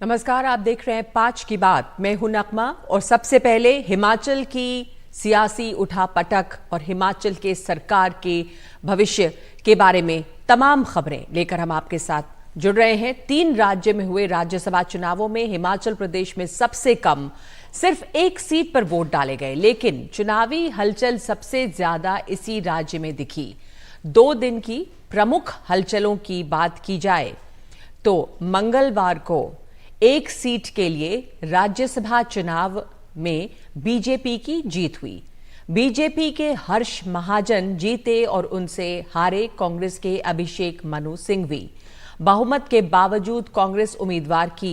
नमस्कार, आप देख रहे हैं 5 की बात। मैं हूं नकमा और सबसे पहले हिमाचल की सियासी उठापटक और हिमाचल के सरकार के भविष्य के बारे में तमाम खबरें लेकर हम आपके साथ जुड़ रहे हैं। 3 राज्य में हुए राज्यसभा चुनावों में हिमाचल प्रदेश में सबसे कम सिर्फ 1 सीट पर वोट डाले गए, लेकिन चुनावी हलचल सबसे ज्यादा इसी राज्य में दिखी। 2 दिन की प्रमुख हलचलों की बात की जाए तो मंगलवार को 1 सीट के लिए राज्यसभा चुनाव में बीजेपी की जीत हुई। बीजेपी के हर्ष महाजन जीते और उनसे हारे कांग्रेस के अभिषेक मनु सिंघवी। बहुमत के बावजूद कांग्रेस उम्मीदवार की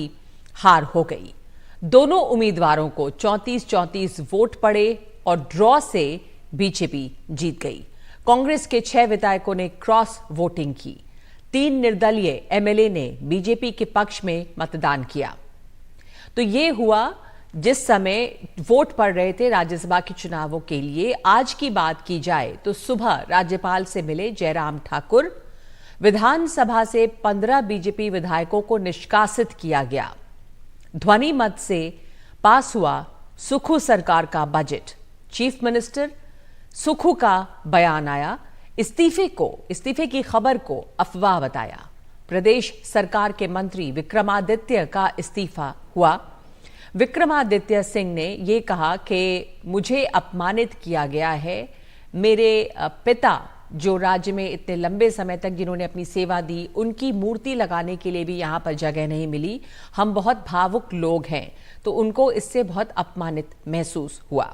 हार हो गई। दोनों उम्मीदवारों को 34-34 वोट पड़े और ड्रॉ से बीजेपी जीत गई। कांग्रेस के 6 विधायकों ने क्रॉस वोटिंग की। 3 निर्दलीय एमएलए ने बीजेपी के पक्ष में मतदान किया। तो ये हुआ जिस समय वोट पड़ रहे थे राज्यसभा के चुनावों के लिए। आज की बात की जाए तो सुबह राज्यपाल से मिले जयराम ठाकुर। विधानसभा से 15 बीजेपी विधायकों को निष्कासित किया गया। ध्वनि मत से पास हुआ सुक्खू सरकार का बजट। चीफ मिनिस्टर सुक्खू का बयान आया। इस्तीफे की खबर को अफवाह बताया। प्रदेश सरकार के मंत्री विक्रमादित्य का इस्तीफा हुआ। विक्रमादित्य सिंह ने यह कहा कि मुझे अपमानित किया गया है। मेरे पिता जो राज्य में इतने लंबे समय तक जिन्होंने अपनी सेवा दी, उनकी मूर्ति लगाने के लिए भी यहाँ पर जगह नहीं मिली। हम बहुत भावुक लोग हैं, तो उनको इससे बहुत अपमानित महसूस हुआ।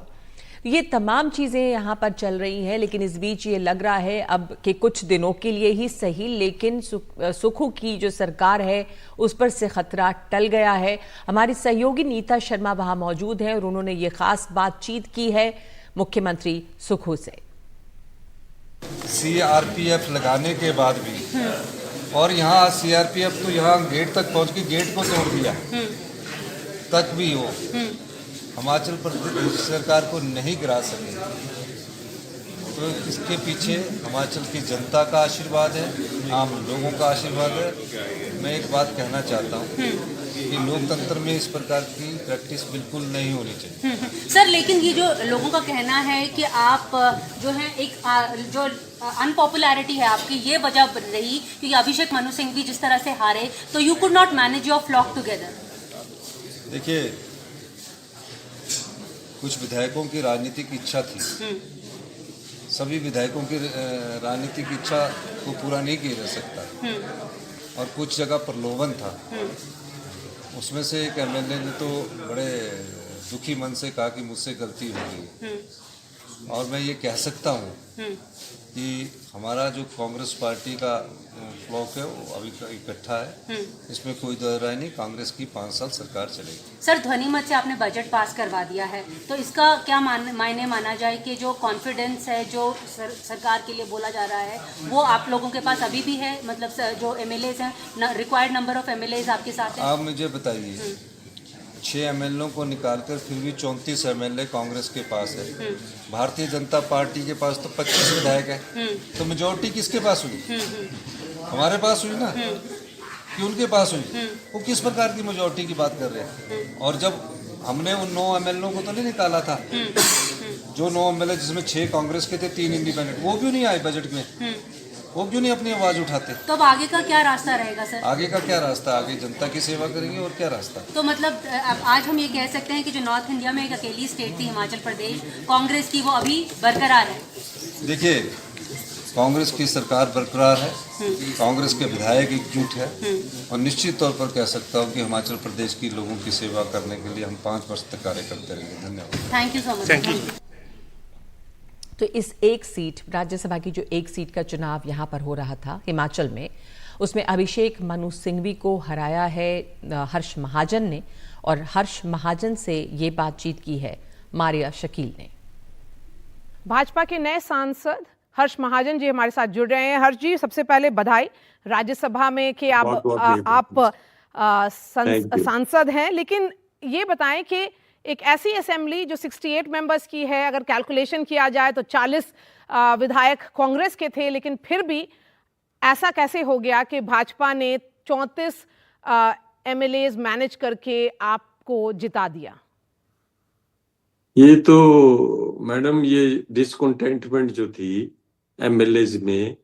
ये तमाम चीज़ें यहाँ पर चल रही हैं, लेकिन इस बीच ये लग रहा है अब कि कुछ दिनों के लिए ही सही, लेकिन सुक्खू की जो सरकार है उस पर से खतरा टल गया है। हमारी सहयोगी नीता शर्मा वहाँ मौजूद हैं और उन्होंने ये खास बातचीत की है मुख्यमंत्री सुक्खू से। सीआरपीएफ लगाने के बाद भी और यहाँ सीआरपीएफ तो यहाँ गेट तक पहुँच के गेट को तोड़ दिया तक भी वो हिमाचल प्रदेश सरकार को नहीं गिरा सके। तो इसके पीछे हिमाचल की जनता का आशीर्वाद है, आम लोगों का आशीर्वाद है। मैं एक बात कहना चाहता हूँ कि लोकतंत्र में इस प्रकार की प्रैक्टिस बिल्कुल नहीं होनी चाहिए। सर, लेकिन ये जो लोगों का कहना है कि आप जो है एक जो अनपॉपुलैरिटी है आपकी, ये वजह बन रही क्योंकि अभिषेक मनु सिंघवी जिस तरह से हारे, तो you could not manage your flock together. देखिए, कुछ विधायकों की राजनीतिक इच्छा थी। सभी विधायकों की राजनीतिक इच्छा को पूरा नहीं किया जा सकता और कुछ जगह प्रलोभन था। उसमें से एक एमएलए ने तो बड़े दुखी मन से कहा कि मुझसे गलती हो गई। और मैं ये कह सकता हूँ कि हमारा जो कांग्रेस पार्टी का ब्लॉक है वो अभी इकट्ठा है, इसमें कोई दो राय नहीं। कांग्रेस की 5 साल सरकार चलेगी। सर, ध्वनि मत से आपने बजट पास करवा दिया है, तो इसका क्या मायने माना जाए कि जो कॉन्फिडेंस है जो सरकार के लिए बोला जा रहा है वो आप लोगों के पास अभी भी है? मतलब जो एमएलएज हैं, रिक्वायर्ड नंबर ऑफ एमएलएज आपके साथ है? आप मुझे बताइए, 6 एमएलए को निकालकर फिर भी 34 एमएलए कांग्रेस के पास है। भारतीय जनता पार्टी के पास तो 25 विधायक है। तो मेजोरिटी किसके पास हुई? हमारे पास हुई ना, कि उनके पास हुई? वो किस प्रकार की मेजोरिटी की बात कर रहे हैं? और जब हमने उन 9 एमएलए को तो नहीं निकाला था, जो 9 एमएलए जिसमें 6 कांग्रेस के थे, 3 इंडिपेंडेंट, वो क्यों नहीं आए बजट में? वो क्यों नहीं अपनी आवाज उठाते? तो अब आगे का क्या रास्ता रहेगा सर? आगे का क्या रास्ता? आगे जनता की सेवा करेंगे और क्या रास्ता? तो मतलब अब आज हम ये कह सकते हैं कि जो नॉर्थ इंडिया में एक अकेली स्टेट थी हिमाचल प्रदेश कांग्रेस की, वो अभी बरकरार है। देखिए, कांग्रेस की सरकार बरकरार है, कांग्रेस के विधायक एकजुट है और निश्चित तौर पर कह सकता हूँ कि हिमाचल प्रदेश की लोगों की सेवा करने के लिए हम 5 वर्ष तक कार्य करते रहेंगे। धन्यवाद। Thank you so much. तो इस 1 सीट राज्यसभा की जो 1 सीट का चुनाव यहाँ पर हो रहा था हिमाचल में, उसमें अभिषेक मनु सिंघवी को हराया है हर्ष महाजन ने। और हर्ष महाजन से ये बातचीत की है मारिया शकील ने। भाजपा के नए सांसद हर्ष महाजन जी हमारे साथ जुड़ रहे हैं। हर्ष जी, सबसे पहले बधाई राज्यसभा में कि आप सांसद हैं, लेकिन ये बताएं कि एक ऐसी असेंबली जो 68 मेंबर्स की है, अगर कैलकुलेशन किया जाए तो 40 विधायक कांग्रेस के थे, लेकिन फिर भी ऐसा कैसे हो गया कि भाजपा ने 34 एमएलएज मैनेज करके आपको जिता दिया? ये तो मैडम, ये डिसकंटेंटमेंट जो थी एमएलएज में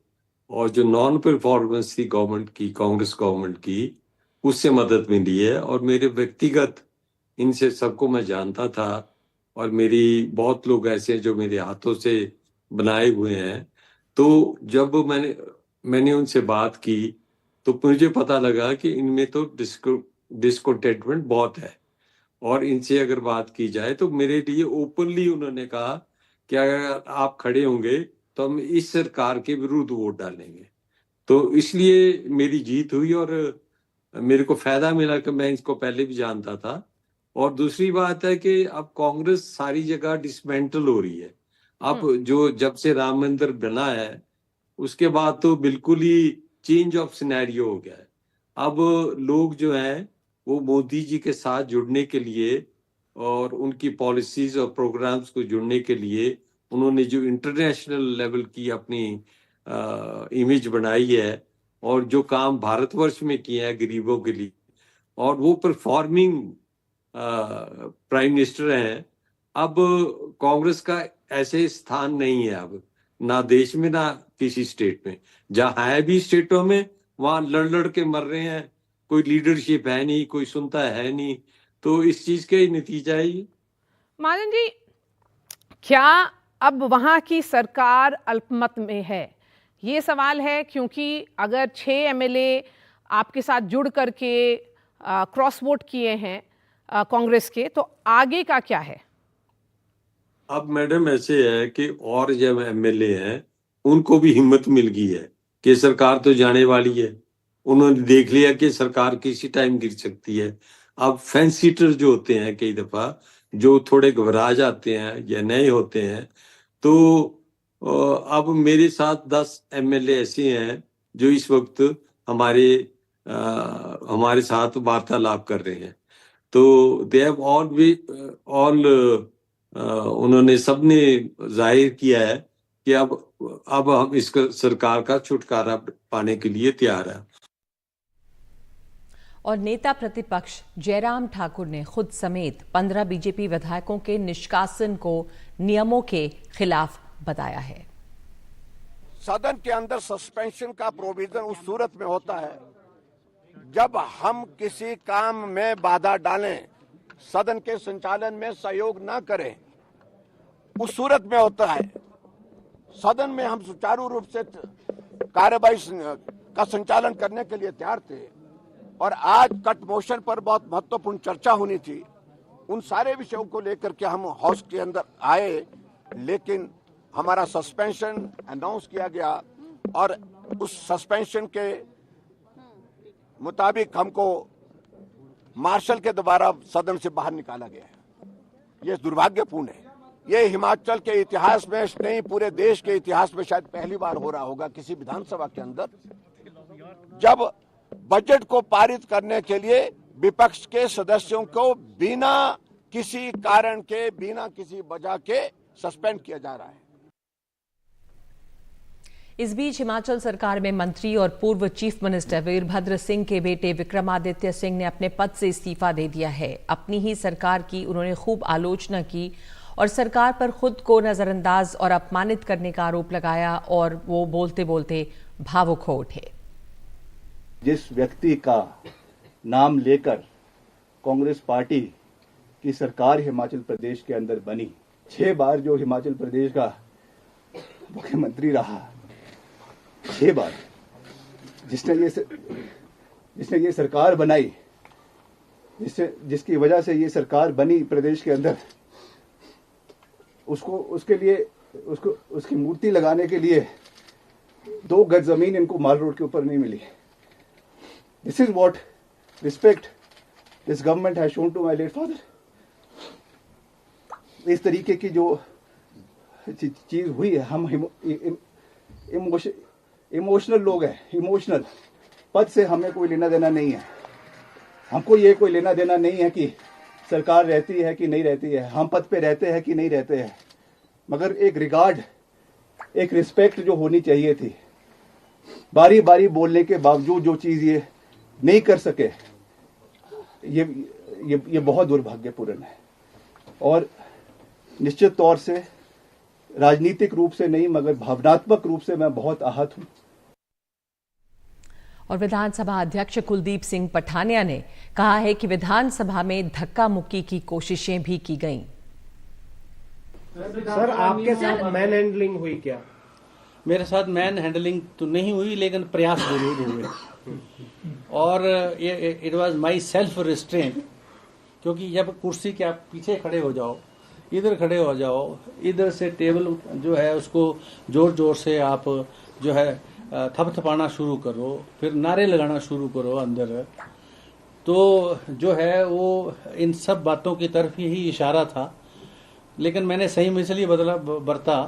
और जो नॉन परफॉर्मेंस थी गवर्नमेंट की, कांग्रेस गवर्नमेंट की, उससे मदद मिली है। और मेरे व्यक्तिगत इनसे सबको मैं जानता था और मेरी बहुत लोग ऐसे हैं जो मेरे हाथों से बनाए हुए हैं। तो जब मैंने उनसे बात की तो मुझे पता लगा कि इनमें तो डिसकंटेंटमेंट बहुत है। और इनसे अगर बात की जाए तो मेरे लिए ओपनली उन्होंने कहा कि अगर आप खड़े होंगे तो हम इस सरकार के विरुद्ध वोट डालेंगे। तो इसलिए मेरी जीत हुई और मेरे को फायदा मिला कि मैं इसको पहले भी जानता था। और दूसरी बात है कि अब कांग्रेस सारी जगह डिसमेंटल हो रही है। अब जो जब से राम मंदिर बना है उसके बाद तो बिल्कुल ही चेंज ऑफ सिनेरियो हो गया है। अब लोग जो हैं वो मोदी जी के साथ जुड़ने के लिए और उनकी पॉलिसीज और प्रोग्राम्स को जुड़ने के लिए उन्होंने जो इंटरनेशनल लेवल की अपनी इमेज बनाई है और जो काम भारतवर्ष में किए हैं गरीबों के लिए, और वो परफॉर्मिंग प्राइम मिनिस्टर हैं। अब कांग्रेस का ऐसे स्थान नहीं है अब, ना देश में ना किसी स्टेट में। जहां है भी स्टेटों में वहां लड़ के मर रहे हैं, कोई लीडरशिप है नहीं, कोई सुनता है नहीं। तो इस चीज का ही नतीजा है ये। महाजन जी, क्या अब वहां की सरकार अल्पमत में है? ये सवाल है, क्योंकि अगर 6 एमएलए आपके साथ जुड़ करके क्रॉस वोट किए हैं कांग्रेस के, तो आगे का क्या है? अब मैडम ऐसे है कि और जब एमएलए हैं उनको भी हिम्मत मिल गई है कि सरकार तो जाने वाली है। उन्होंने देख लिया कि सरकार किसी टाइम गिर सकती है। अब फेंस सीटर जो होते हैं कई दफा जो थोड़े घबरा जाते हैं या नए होते हैं, तो अब मेरे साथ 10 एमएलए ऐसे हैं जो इस वक्त हमारे साथ वार्तालाप कर रहे हैं। तो दे हैव ऑल उन्होंने सबने जाहिर किया है कि अब हम इस सरकार का छुटकारा पाने के लिए तैयार हैं। और नेता प्रतिपक्ष जयराम ठाकुर ने खुद समेत 15 बीजेपी विधायकों के निष्कासन को नियमों के खिलाफ बताया है। सदन के अंदर सस्पेंशन का प्रोविजन उस सूरत में होता है जब हम किसी काम में बाधा डालें, सदन के संचालन में सहयोग न करें, उस सूरत में होता है। सदन में हम सुचारू रूप से कार्यवाही का संचालन करने के लिए तैयार थे और आज कट मोशन पर बहुत महत्वपूर्ण चर्चा होनी थी। उन सारे विषयों को लेकर के हम हाउस के अंदर आए, लेकिन हमारा सस्पेंशन अनाउंस किया गया और उस सस्पेंशन के मुताबिक हमको मार्शल के द्वारा सदन से बाहर निकाला गया है। ये दुर्भाग्यपूर्ण है। ये हिमाचल के इतिहास में नहीं, पूरे देश के इतिहास में शायद पहली बार हो रहा होगा किसी विधानसभा के अंदर, जब बजट को पारित करने के लिए विपक्ष के सदस्यों को बिना किसी कारण के, बिना किसी वजह के सस्पेंड किया जा रहा है। इस बीच हिमाचल सरकार में मंत्री और पूर्व चीफ मिनिस्टर वीरभद्र सिंह के बेटे विक्रमादित्य सिंह ने अपने पद से इस्तीफा दे दिया है। अपनी ही सरकार की उन्होंने खूब आलोचना की और सरकार पर खुद को नजरअंदाज और अपमानित करने का आरोप लगाया और वो बोलते बोलते भावुक हो उठे। जिस व्यक्ति का नाम लेकर कांग्रेस पार्टी की सरकार हिमाचल प्रदेश के अंदर बनी, 6 बार जो हिमाचल प्रदेश का मुख्यमंत्री रहा, 6 बार जिसने ये सरकार बनाई, जिसकी वजह से ये सरकार बनी प्रदेश के अंदर, उसकी मूर्ति लगाने के लिए 2 गज जमीन इनको माल रोड के ऊपर नहीं मिली। This is what respect this government has shown to my late father. इस तरीके की जो चीज हुई है, हम इमोशनल लोग हैं, इमोशनल। पद से हमें कोई लेना देना नहीं है। हमको ये कोई लेना देना नहीं है कि सरकार रहती है कि नहीं रहती है, हम पद पे रहते हैं कि नहीं रहते हैं, मगर एक रिगार्ड, एक रिस्पेक्ट जो होनी चाहिए थी। बारी बारी बोलने के बावजूद जो चीज ये नहीं कर सके, ये बहुत दुर्भाग्यपूर्ण है और निश्चित तौर से राजनीतिक रूप से नहीं मगर भावनात्मक रूप से मैं बहुत आहत हूं। और विधानसभा अध्यक्ष कुलदीप सिंह पठानिया ने कहा है कि विधानसभा में धक्का मुक्की की कोशिशें भी की गईं। सर आपके साथ मैन हैंडलिंग हुई क्या? मेरे साथ मैन हैंडलिंग तो नहीं हुई लेकिन प्रयास जरूर हुए और it was my self restraint, क्योंकि जब कुर्सी के आप पीछे खड़े हो जाओ, इधर खड़े हो जाओ, इधर से टेबल जो है उसको जोर जोर से आप जो है थपथपाना शुरू करो, फिर नारे लगाना शुरू करो अंदर, तो जो है वो इन सब बातों की तरफ ही इशारा था। लेकिन मैंने सही में इसलिए बरता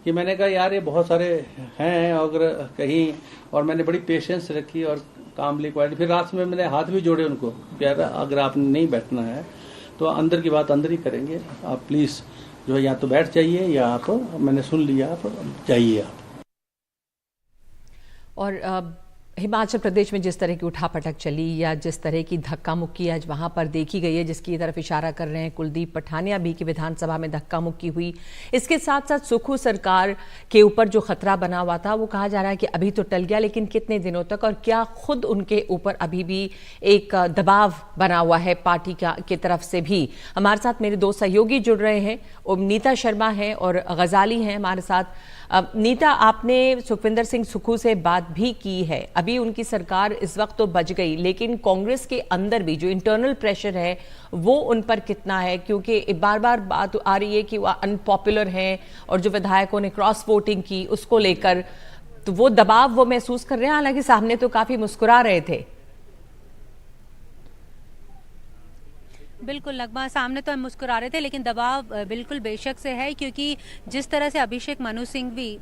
कि मैंने कहा यार ये बहुत सारे हैं अगर कहीं, और मैंने बड़ी पेशेंस रखी और कामली क्वालिटी। फिर रात में मैंने हाथ भी जोड़े उनको, यार अगर आपने नहीं बैठना है तो अंदर की बात अंदर ही करेंगे, आप प्लीज़ जो है या तो बैठ जाइए या आप, मैंने सुन लिया, आप जाइए आप। और हिमाचल प्रदेश में जिस तरह की उठापटक चली या जिस तरह की धक्का मुक्की आज वहां पर देखी गई है, जिसकी तरफ इशारा कर रहे हैं कुलदीप पठानिया भी कि विधानसभा में धक्का मुक्की हुई, इसके साथ साथ सुक्खू सरकार के ऊपर जो खतरा बना हुआ था वो कहा जा रहा है कि अभी तो टल गया, लेकिन कितने दिनों तक, और क्या खुद उनके ऊपर अभी भी एक दबाव बना हुआ है पार्टी की तरफ से भी। हमारे साथ मेरे दो सहयोगी जुड़ रहे हैं, नीता शर्मा हैं और गजाली हैं हमारे साथ। नीता, आपने सुखविंदर सिंह सुक्खू से बात भी की है, अभी उनकी सरकार इस वक्त तो बच गई, लेकिन कांग्रेस के अंदर भी जो इंटरनल प्रेशर है वो उन पर कितना है, क्योंकि बार बार बात आ रही है कि वो अनपॉपुलर हैं और जो विधायकों ने क्रॉस वोटिंग की उसको लेकर तो वो दबाव वो महसूस कर रहे हैं, हालांकि सामने तो काफी मुस्कुरा रहे थे। बिल्कुल नगमा, सामने तो हम मुस्कुरा रहे थे लेकिन दबाव बिल्कुल बेशक से है, क्योंकि जिस तरह से अभिषेक मनु सिंह भी,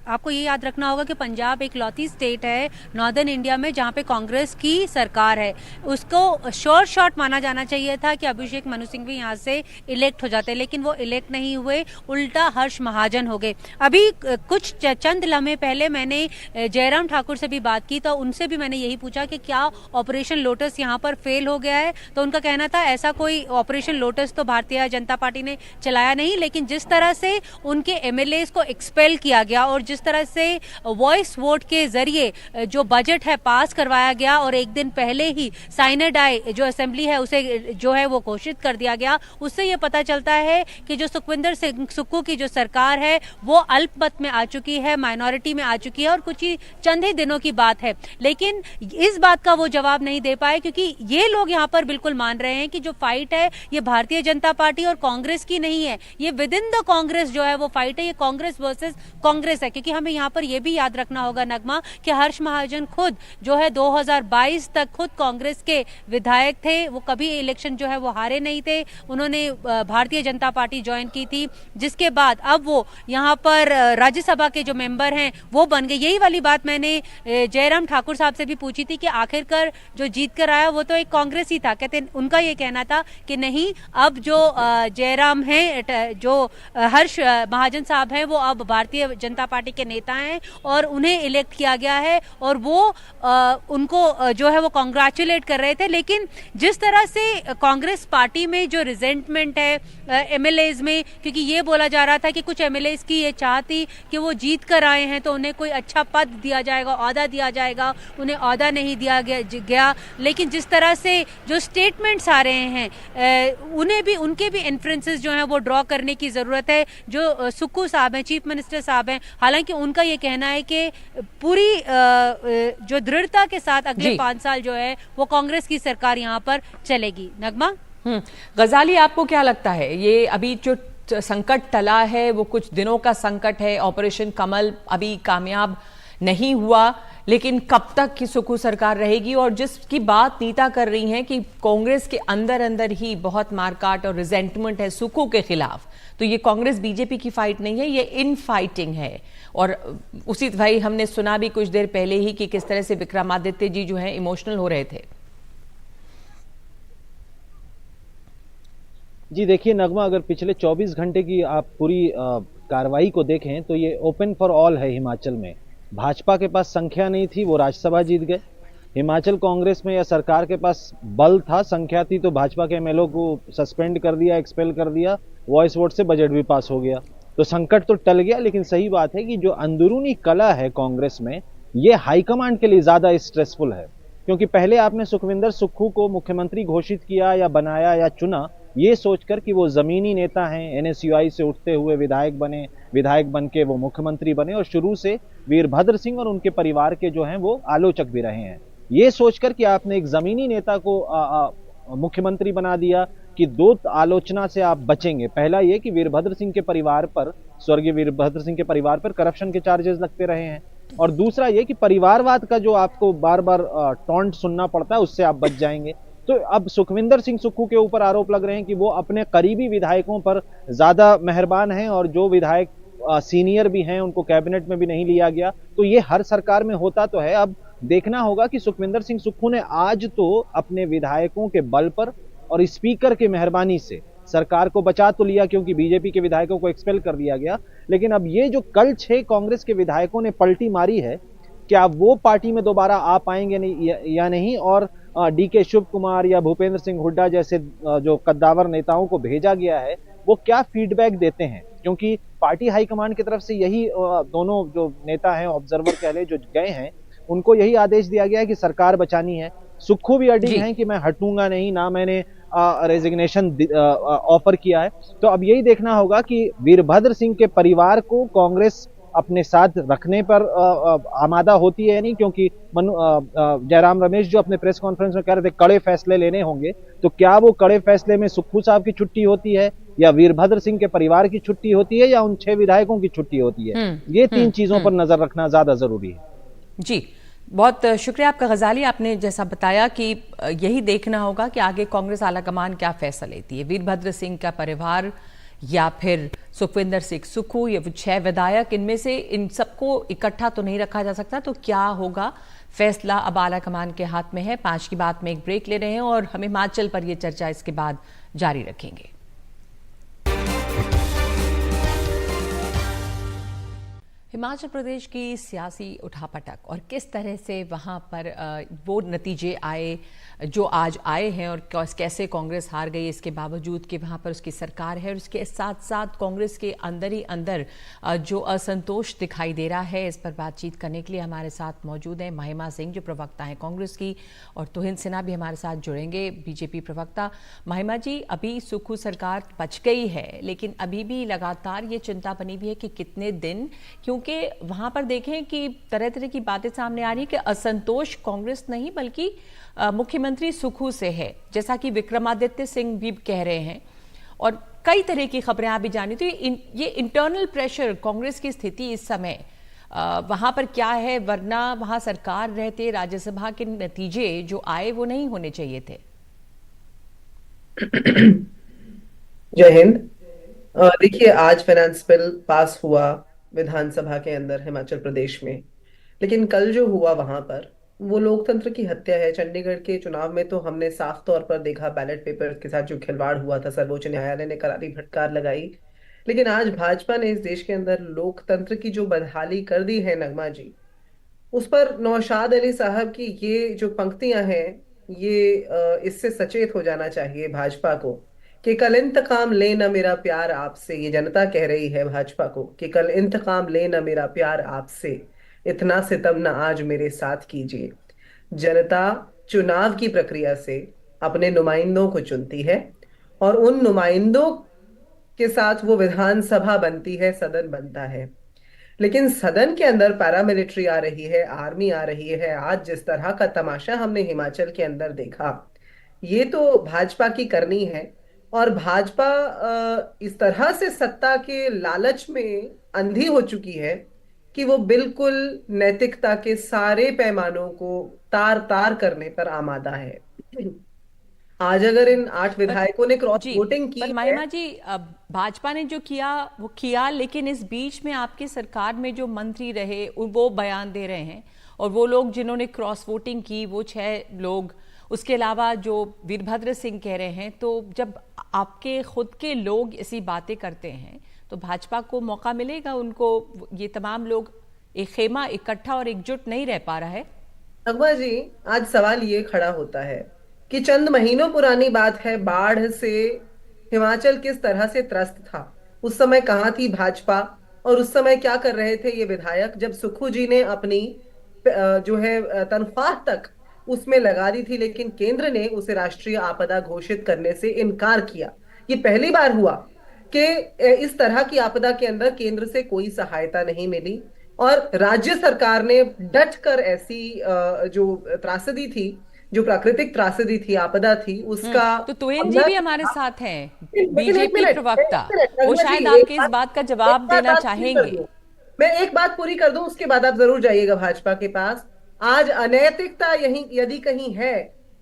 आपको ये याद रखना होगा कि पंजाब एक लौती स्टेट है नॉर्दर्न इंडिया में जहाँ पे कांग्रेस की सरकार है, उसको श्योर शॉट माना जाना चाहिए था कि अभिषेक मनु सिंह भी यहाँ से इलेक्ट हो जाते, लेकिन वो इलेक्ट नहीं हुए, उल्टा हर्ष महाजन हो गए। अभी कुछ चंद लम्हे पहले मैंने जयराम ठाकुर से भी बात की, तो उनसे भी मैंने यही पूछा कि क्या ऑपरेशन लोटस यहाँ पर फेल हो गया है, तो उनका कहना था ऐसा कोई ऑपरेशन लोटस तो भारतीय जनता पार्टी ने चलाया नहीं, लेकिन जिस तरह से उनके एमएलएस को एक्सपेल किया गया और जिस तरह से वॉइस वोट के जरिए जो बजट है पास करवाया गया और एक दिन पहले ही साइनेडाई जो असेंबली है उसे जो है वो घोषित कर दिया गया, उससे ये पता चलता है कि जो सुखविंदर सिंह सुक्खू की जो सरकार है वो अल्पमत में आ चुकी है, माइनॉरिटी में आ चुकी है और कुछ ही चंद ही दिनों की बात है। लेकिन इस बात का वो जवाब नहीं दे पाए, क्योंकि ये लोग यहाँ पर बिल्कुल मान रहे हैं कि जो फाइट है ये भारतीय जनता पार्टी और कांग्रेस की नहीं है, ये विद इन द कांग्रेस जो है वो फाइट है, ये कांग्रेस वर्सेस कांग्रेस है। क्योंकि हमें यहाँ पर ये भी याद रखना होगा नगमा कि हर्ष महाजन खुद जो है 2022 तक खुद कांग्रेस के विधायक थे, वो कभी इलेक्शन जो है वो हारे नहीं थे, उन्होंने भारतीय जनता पार्टी ज्वाइन की थी, जिसके बाद अब वो यहाँ पर राज्यसभा के जो मेंबर हैं वो बन गए। यही वाली बात मैंने जयराम ठाकुर साहब से भी पूछी थी कि आखिरकार जो जीत कर आया वो तो एक कांग्रेस ही था, कहते उनका ये कहना था कि नहीं, अब जो जयराम हैं, जो हर्ष महाजन साहब हैं, वो अब भारतीय जनता पार्टी के नेता हैं और उन्हें इलेक्ट किया गया है और वो उनको जो है वो कांग्रेचुलेट कर रहे थे। लेकिन जिस तरह से कांग्रेस पार्टी में जो रिजेंटमेंट है एमएलएज में, क्योंकि ये बोला जा रहा था कि कुछ एमएलएज की ये चाह थी कि वो जीत कर आए हैं तो उन्हें कोई अच्छा पद दिया जाएगा, ओहदा दिया जाएगा, उन्हें ओहदा नहीं दिया गया। लेकिन जिस तरह से जो स्टेटमेंट्स आ रहे हैं उन्हें भी, उनके भी इन्फ्लुएंसेस जो हैं वो ड्रॉ करने की जरूरत है। जो सुक्खू साहब हैं, चीफ मिनिस्टर साहब हैं, हालांकि उनका ये कहना है कि पूरी जो दृढ़ता के साथ अगले 5 साल जो है वो कांग्रेस की सरकार यहाँ पर चलेगी। नगमा, गजाली, आपको क्या लगता है ये अभी जो संकट टला है वो कुछ दिनों का संकट है, ऑपरेशन कमल अभी कामयाब नहीं हुआ, लेकिन कब तक की सुक्खू सरकार रहेगी? और जिसकी बात नीता कर रही हैं कि कांग्रेस के अंदर अंदर ही बहुत मारकाट और रिजेंटमेंट है सुक्खू के खिलाफ, तो ये कांग्रेस बीजेपी की फाइट नहीं है, ये इन फाइटिंग है। और उसी भाई हमने सुना भी कुछ देर पहले ही कि किस तरह से विक्रमादित्य जी जो है इमोशनल हो रहे थे। जी देखिए नगमा, अगर पिछले 24 घंटे की आप पूरी कार्रवाई को देखें तो ये ओपन फॉर ऑल है। हिमाचल में भाजपा के पास संख्या नहीं थी, वो राज्यसभा जीत गए। हिमाचल कांग्रेस में या सरकार के पास बल था, संख्या थी, तो भाजपा के एमएलओ को सस्पेंड कर दिया, एक्सपेल कर दिया, वॉइस वोट से बजट भी पास हो गया, तो संकट तो टल गया। लेकिन सही बात है कि जो अंदरूनी कला है कांग्रेस में, ये हाईकमांड के लिए ज्यादा स्ट्रेसफुल है, क्योंकि पहले आपने सुखविंदर सुक्खू को मुख्यमंत्री घोषित किया या बनाया या चुना ये सोचकर कि वो जमीनी नेता हैं, एनएसयूआई से उठते हुए विधायक बने, विधायक बन के वो मुख्यमंत्री बने, और शुरू से वीरभद्र सिंह और उनके परिवार के जो हैं वो आलोचक भी रहे हैं। ये सोचकर कि आपने एक जमीनी नेता को मुख्यमंत्री बना दिया कि दो आलोचना से आप बचेंगे। पहला ये कि वीरभद्र सिंह के परिवार पर, स्वर्गीय वीरभद्र सिंह के परिवार पर करप्शन के चार्जेस लगते रहे हैं, और दूसरा ये कि परिवारवाद का जो आपको बार बार टॉन्ट सुनना पड़ता है उससे आप बच जाएंगे। तो अब सुखविंदर सिंह सुक्खू के ऊपर आरोप लग रहे हैं कि वो अपने करीबी विधायकों पर ज्यादा मेहरबान हैं, और जो विधायक सीनियर भी हैं उनको कैबिनेट में भी नहीं लिया गया। तो ये हर सरकार में होता तो है। अब देखना होगा कि सुखविंदर सिंह सुक्खू ने आज तो अपने विधायकों के बल पर और स्पीकर के मेहरबानी से सरकार को बचा तो लिया, क्योंकि बीजेपी के विधायकों को एक्सपेल कर दिया गया, लेकिन अब ये जो कल 6 कांग्रेस के विधायकों ने पलटी मारी है, क्या वो पार्टी में दोबारा आ पाएंगे या नहीं, और डीके शिव कुमार या भूपेंद्र सिंह हुड्डा जैसे जो कद्दावर नेताओं को भेजा गया है वो क्या फीडबैक देते हैं, क्योंकि पार्टी हाईकमांड की तरफ से यही दोनों जो नेता हैं, ऑब्जर्वर कह ले, जो गए हैं, उनको यही आदेश दिया गया है कि सरकार बचानी है। सुक्खू भी अडिग हैं कि मैं हटूंगा नहीं, ना मैंने रेजिग्नेशन ऑफर किया है। तो अब यही देखना होगा कि वीरभद्र सिंह के परिवार को कांग्रेस अपने साथ रखने पर आमादा होती है नहीं, क्योंकि जयराम रमेश जो अपने प्रेस कॉन्फ्रेंस में कह रहे थे कड़े फैसले लेने होंगे, तो क्या वो कड़े फैसले में सुक्खू साहब की छुट्टी होती है, या वीरभद्र सिंह के परिवार की छुट्टी होती है, या उन 6 विधायकों की छुट्टी होती है? ये 3 चीजों पर नजर रखना ज्यादा जरूरी है। जी, बहुत शुक्रिया आपका गजाली। आपने जैसा बताया कि यही देखना होगा कि आगे कांग्रेस आलाकमान क्या फैसला लेती है, वीरभद्र सिंह का परिवार या फिर सुखविंदर सिंह सुक्खू, या 6 विधायक, इनमें से इन सबको इकट्ठा तो नहीं रखा जा सकता। तो क्या होगा फैसला अब आलाकमान के हाथ में है। 5 की बात में एक ब्रेक ले रहे हैं और हम हिमाचल पर यह चर्चा इसके बाद जारी रखेंगे। हिमाचल प्रदेश की सियासी उठापटक और किस तरह से वहाँ पर वो नतीजे आए जो आज आए हैं, और कैसे कांग्रेस हार गई इसके बावजूद कि वहाँ पर उसकी सरकार है, और उसके साथ साथ कांग्रेस के अंदर ही अंदर जो असंतोष दिखाई दे रहा है, इस पर बातचीत करने के लिए हमारे साथ मौजूद हैं महिमा सिंह जो प्रवक्ता हैं कांग्रेस की, और तुहिन सिन्हा भी हमारे साथ जुड़ेंगे, बीजेपी प्रवक्ता। महिमा जी, अभी सुक्खू सरकार बच गई है, लेकिन अभी भी लगातार ये चिंता बनी हुई है कि कितने दिन, क्योंकि वहां पर देखें कि तरह तरह की बातें सामने आ रही है कि असंतोष कांग्रेस नहीं बल्कि मुख्यमंत्री सुक्खू से है, जैसा कि विक्रमादित्य सिंह भी कह रहे हैं, और कई तरह की खबरें आप भी जानी। तो ये इंटरनल प्रेशर, कांग्रेस की स्थिति इस समय वहां पर क्या है, वरना वहां सरकार रहते राज्यसभा के नतीजे जो आए वो नहीं होने चाहिए थे। जय हिंद। देखिए, आज फाइनेंस बिल पास हुआ विधानसभा के अंदर हिमाचल प्रदेश में, लेकिन कल जो हुआ वहां पर वो लोकतंत्र की हत्या है। चंडीगढ़ के चुनाव में तो हमने साफ तौर पर देखा बैलेट पेपर के साथ जो खिलवाड़ हुआ था, सर्वोच्च न्यायालय ने करारी फटकार लगाई। लेकिन आज भाजपा ने इस देश के अंदर लोकतंत्र की जो बदहाली कर दी है नगमा जी, उस पर नौशाद अली साहब की ये जो पंक्तियां हैं, ये इससे सचेत हो जाना चाहिए भाजपा को कि कल इंतकाम लेना मेरा प्यार आपसे। ये जनता कह रही है भाजपा को कि कल इंतकाम लेना मेरा प्यार आपसे, इतना सितम ना आज मेरे साथ कीजिए। जनता चुनाव की प्रक्रिया से अपने नुमाइंदों को चुनती है, और उन नुमाइंदों के साथ वो विधानसभा बनती है, सदन बनता है। लेकिन सदन के अंदर पैरामिलिट्री आ रही है, आर्मी आ रही है। आज जिस तरह का तमाशा हमने हिमाचल के अंदर देखा, ये तो भाजपा की करनी है, और भाजपा इस तरह से सत्ता के लालच में अंधी हो चुकी है कि वो बिल्कुल नैतिकता के सारे पैमानों को तार तार करने पर आमादा है। आज अगर इन 8 विधायकों ने क्रॉस वोटिंग की है, महिमा जी, भाजपा ने जो किया वो किया, लेकिन इस बीच में आपकी सरकार में जो मंत्री रहे वो बयान दे रहे हैं, और वो लोग जिन्होंने क्रॉस वोटिंग की वो 6 लोग, उसके अलावा जो वीरभद्र सिंह कह रहे हैं। तो जब आपके खुद के लोग ऐसी बातें करते हैं तो भाजपा को मौका मिलेगा, उनको ये तमाम लोग एक खेमा इकट्ठा और एकजुट नहीं रह पा रहा है। नगमा जी, आज सवाल ये खड़ा होता है कि चंद महीनों पुरानी बात है, बाढ़ से हिमाचल किस तरह से त्रस्त था। उस समय कहाँ थी भाजपा और उस समय क्या कर रहे थे ये विधायक, जब सुक्खू जी ने अपनी जो है तनख्वाह तक उसमें लगा दी थी, लेकिन केंद्र ने उसे राष्ट्रीय आपदा घोषित करने से इनकार किया। ये पहली बार हुआ कि इस तरह की आपदा के अंदर केंद्र से कोई सहायता नहीं मिली और राज्य सरकार ने डट कर ऐसी जो त्रासदी थी, जो प्राकृतिक त्रासदी थी, आपदा थी, उसका तो तुहिन जी भी हमारे साथ हैं, लेकिन एक बीजेपी मिनट, प्रवक्ता। एक मिनट, वो नगमा शायद जी, आपके इस बात का जवाब देना बात पूरी कर चाहेंगे। दूं। मैं एक बात पूरी कर दूं, उसके बाद आप जरूर जाइएगा भाजपा के पास। आज अनैतिकता यही यदि कहीं है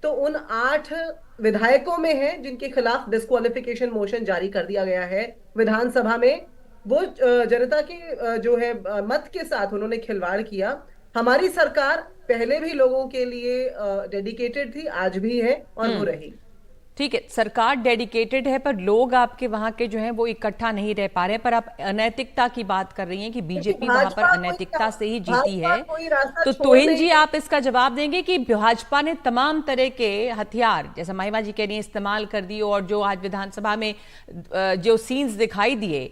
तो उन 8 विधायकों में है जिनके खिलाफ डिस्क्वालिफिकेशन मोशन जारी कर दिया गया है विधानसभा में। वो जनता के जो है मत के साथ उन्होंने खिलवाड़ किया। हमारी सरकार पहले भी लोगों के लिए डेडिकेटेड थी, आज भी है और वो रही। ठीक है, सरकार डेडिकेटेड है, पर लोग आपके वहां के जो हैं वो इकट्ठा नहीं रह पा रहे हैं। पर आप अनैतिकता की बात कर रही हैं कि बीजेपी वहां पर अनैतिकता से ही जीती है, तो तुहिन जी आप इसका जवाब देंगे कि भाजपा ने तमाम तरह के हथियार, जैसा महिमा जी कह रही हैं, इस्तेमाल कर दिए और जो आज विधानसभा में जो सीन्स दिखाई दिए,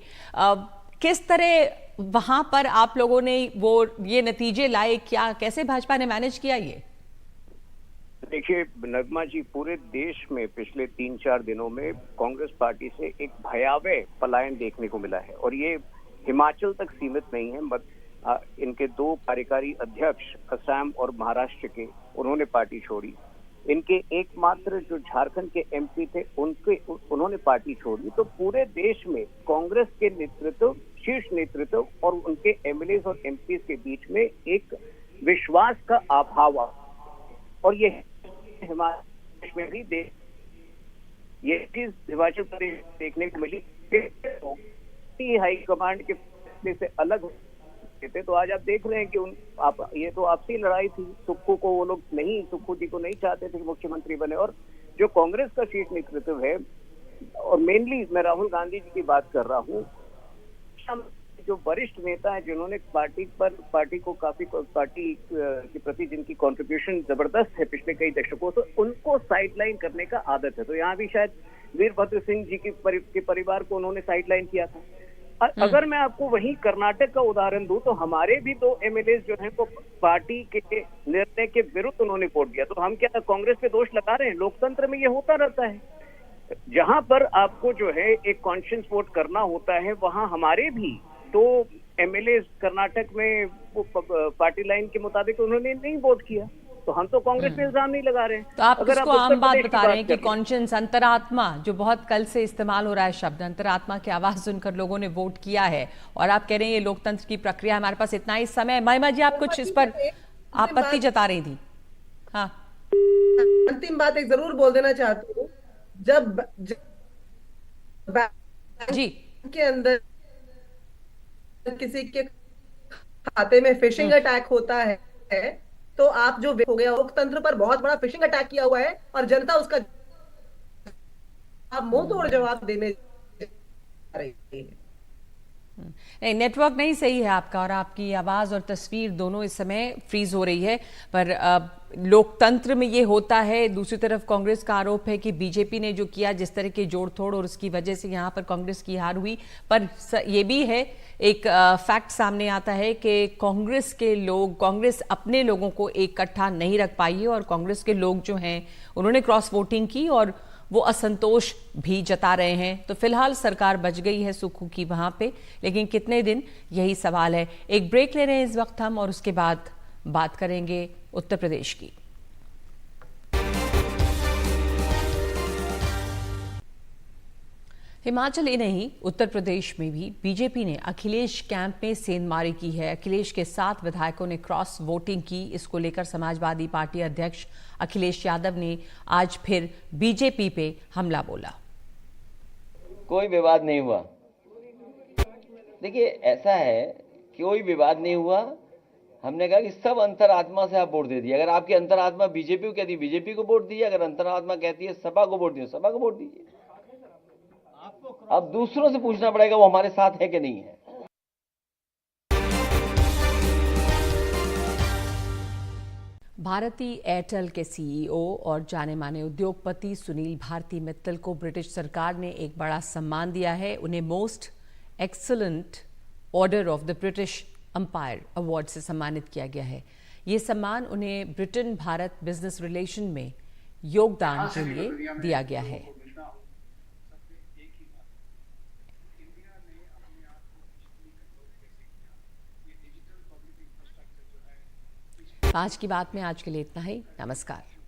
किस तरह वहां पर आप लोगों ने वो ये नतीजे लाए, क्या कैसे भाजपा ने मैनेज किया ये? देखिए नगमा जी, पूरे देश में पिछले 3-4 दिनों में कांग्रेस पार्टी से एक भयावह पलायन देखने को मिला है और ये हिमाचल तक सीमित नहीं है। इनके 2 कार्यकारी अध्यक्ष असम और महाराष्ट्र के, उन्होंने पार्टी छोड़ी। इनके एकमात्र जो झारखंड के एमपी थे उन्होंने पार्टी छोड़ी। तो पूरे देश में कांग्रेस के नेतृत्व, शीर्ष नेतृत्व और उनके एमएलए और एमपी के बीच में एक विश्वास का अभाव, और ये हिमाचल में भी ये चीज हिमाचल प्रदेश देखने को मिली। हाईकमांड के फैसले से अलग थे, तो आज आप देख रहे हैं कि ये तो आपसी लड़ाई थी। सुक्खू को वो लोग नहीं, सुक्खू जी को नहीं चाहते थे कि मुख्यमंत्री बने, और जो कांग्रेस का शीर्ष नेतृत्व है, और मेनली मैं राहुल गांधी जी की बात कर रहा हूँ, जो वरिष्ठ नेता हैं जिन्होंने पार्टी को काफी, पार्टी के प्रति जिनकी कंट्रीब्यूशन जबरदस्त है पिछले कई दशकों से, उनको साइडलाइन करने का आदत है। तो यहाँ भी शायद वीरभद्र सिंह जी के परिवार को उन्होंने साइडलाइन किया था। अगर मैं आपको वही कर्नाटक का उदाहरण दूं, तो हमारे भी 2 एमएलए जो हैं वो पार्टी के निर्णय के विरुद्ध उन्होंने वोट दिया। तो हम क्या कांग्रेस पे दोष लगा रहे हैं? लोकतंत्र में ये होता रहता है, जहां पर आपको जो है एक कॉन्शियस वोट करना होता है, वहां हमारे भी 2 एमएलए कर्नाटक में वो पार्टी लाइन के मुताबिक उन्होंने नहीं वोट किया। तो हम तो कांग्रेस पे इल्जाम नहीं लगा रहे हैं। तो आप इसको आम बात बता रहे हैं कि कॉन्शियस, अंतरात्मा, जो बहुत कल से इस्तेमाल हो रहा है शब्द, अंतरात्मा की आवाज सुनकर लोगों ने वोट किया है, और आप कह रहे हैं ये लोकतंत्र की प्रक्रिया, हमारे पास इतना ही समय। महिमा जी, आप कुछ इस पर आपत्ति जता रही थी? हाँ, अंतिम बात एक जरूर बोल देना चाहती हूँ। जब जी के अंदर किसी के खाते में फिशिंग अटैक होता है, तो आप जो हो गया, लोकतंत्र पर बहुत बड़ा फिशिंग अटैक किया हुआ है और जनता उसका आप मुंह तोड़ जवाब देने जा रही है। नहीं, नेटवर्क नहीं सही है आपका, और आपकी आवाज और तस्वीर दोनों इस समय फ्रीज हो रही है। पर लोकतंत्र में ये होता है। दूसरी तरफ कांग्रेस का आरोप है कि बीजेपी ने जो किया, जिस तरह के जोड़ तोड़, और उसकी वजह से यहाँ पर कांग्रेस की हार हुई। पर ये भी है, एक फैक्ट सामने आता है कि कांग्रेस के लोग, कांग्रेस अपने लोगों को इकट्ठा नहीं रख पाई है, और कांग्रेस के लोग जो हैं उन्होंने क्रॉस वोटिंग की और वो असंतोष भी जता रहे हैं। तो फिलहाल सरकार बच गई है सुक्खू की वहां पे, लेकिन कितने दिन, यही सवाल है। एक ब्रेक ले रहे हैं इस वक्त हम, और उसके बाद बात करेंगे उत्तर प्रदेश की। हिमाचल ही नहीं, उत्तर प्रदेश में भी बीजेपी ने अखिलेश कैंप में सेंधमारी की है। अखिलेश के 7 विधायकों ने क्रॉस वोटिंग की। इसको लेकर समाजवादी पार्टी अध्यक्ष अखिलेश यादव ने आज फिर बीजेपी पे हमला बोला। कोई विवाद नहीं हुआ। देखिए, ऐसा है, कोई विवाद नहीं हुआ। हमने कहा कि सब अंतरात्मा से आप वोट दे दिए। अगर आपकी अंतरात्मा बीजेपी को कहती है बीजेपी को वोट दीजिए, अगर अंतरात्मा कहती है सपा को वोट दीजिए, सपा को वोट दीजिए। अब दूसरों से पूछना पड़ेगा वो हमारे साथ है कि नहीं है। भारती एयरटेल के सीईओ और जाने माने उद्योगपति सुनील भारती मित्तल को ब्रिटिश सरकार ने एक बड़ा सम्मान दिया है। उन्हें Most Excellent Order of the British Empire award से सम्मानित किया गया है। ये सम्मान उन्हें ब्रिटेन भारत बिजनेस रिलेशन में योगदान के लिए दिया गया है। आज की बात में आज के लिए इतना ही। नमस्कार।